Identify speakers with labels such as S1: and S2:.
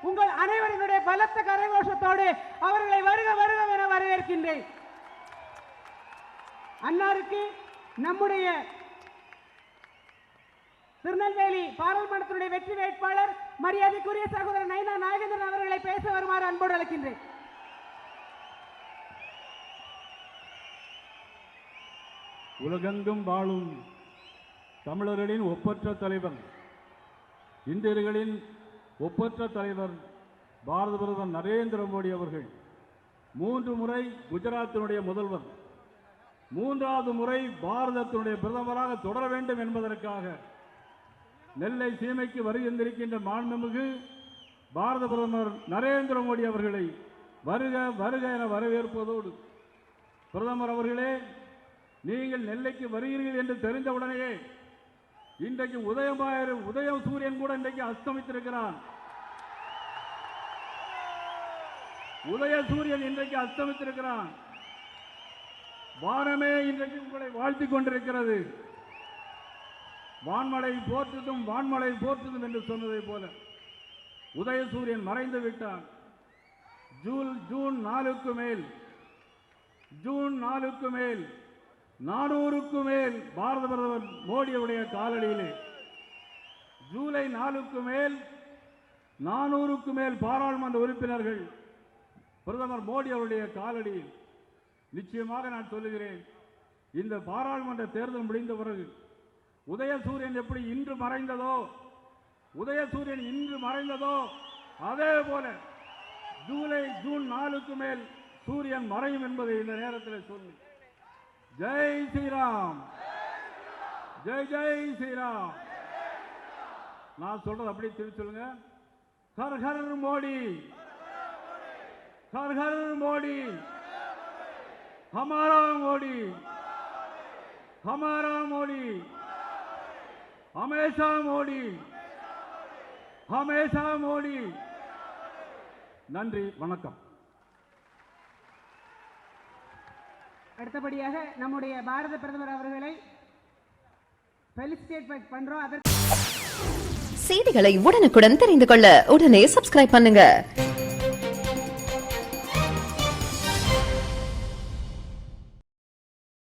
S1: உங்கள் அனைவரினுடைய பலத்த கரகோஷத்தோடு அவர்களை வருக வருக என வரவேற்கின்றேன். அன்னாருக்கு நம்முடைய திருநெல்வேலி பாராளுமன்றத்தினுடைய வெற்றி வேட்பாளர் மரியாதைக்குரிய சகோதரர் நைனா நாகேந்திரன் அவர்களை பேச வருமாறு அன்போடு அழைக்கின்றேன்.
S2: உலகெங்கும் வாழும் தமிழர்களின் ஒப்பற்ற தலைவர், இந்தியர்களின் ஒப்பற்ற தலைவர் பாரத பிரதமர் நரேந்திர மோடி அவர்கள் 3 முறை குஜராத்தினுடைய முதல்வர், 3வது முறை பாரதத்தினுடைய பிரதமராக தொடர வேண்டும் என்பதற்காக நெல்லை சீமைக்கு வருகின்றிருக்கின்ற மாண்புமிகு பாரத பிரதமர் நரேந்திர மோடி அவர்களை வருக வருக என வரவேற்பதோடு, பிரதமர் அவர்களே, நீங்கள் நெல்லைக்கு வருகிறீர்கள் என்று தெரிந்தவுடனேயே இன்றைக்கு உதயம் சூரியன் கூட இன்றைக்கு அஸ்தமித்திருக்கிறான். உதய சூரியன் இன்றைக்கு அஸ்தமித்திருக்கிறான். வானமே இன்றைக்கு உங்களை வாழ்த்திக் கொண்டிருக்கிறது. வான்மழை போற்றுதும் வான்மழை போற்றுதும் என்று சொன்னதை போல உதய சூரியன் மறைந்து விட்டான். ஜூன் 4க்கு மேல் 400க்கு மேல் பாரத பிரதமர் மோடியுடைய காலடியிலே, ஜூலை 4க்கு மேல் 400க்கு மேல் பாராளுமன்ற உறுப்பினர்கள் பிரதமர் மோடி அவருடைய காலடியில். நிச்சயமாக நான் சொல்லுகிறேன், இந்த பாராளுமன்ற தேர்தல் முடிந்த பிறகு உதயசூரியன் எப்படி இன்று மறைந்ததோ அதே போல ஜூன் 4க்கு மேல் சூரியன் மறையும் என்பதை இந்த நேரத்தில் சொல்லி, ஜெய் ஸ்ரீராம், ஜெய் ஜெய் ஸ்ரீராம். நான் சொல்றது அப்படியே திருப்பி சொல்லுங்க. ஹர் ஹர் மோடி, ஹர் ஹர் மோடி, ஹமாரா மோடி, ஹமாரா மோடி, ஹமேஷா மோடி, ஹமேஷா மோடி. நன்றி, வணக்கம்.
S1: அடுத்தபடியாக நம்முடைய பாரத பிரதமர் அவர்களை ஃபெலிசிட்டேட் பண்றோம்.
S3: செய்திகளை உடனுக்குடன் தெரிந்து கொள்ள உடனே சப்ஸ்கிரைப் பண்ணுங்க.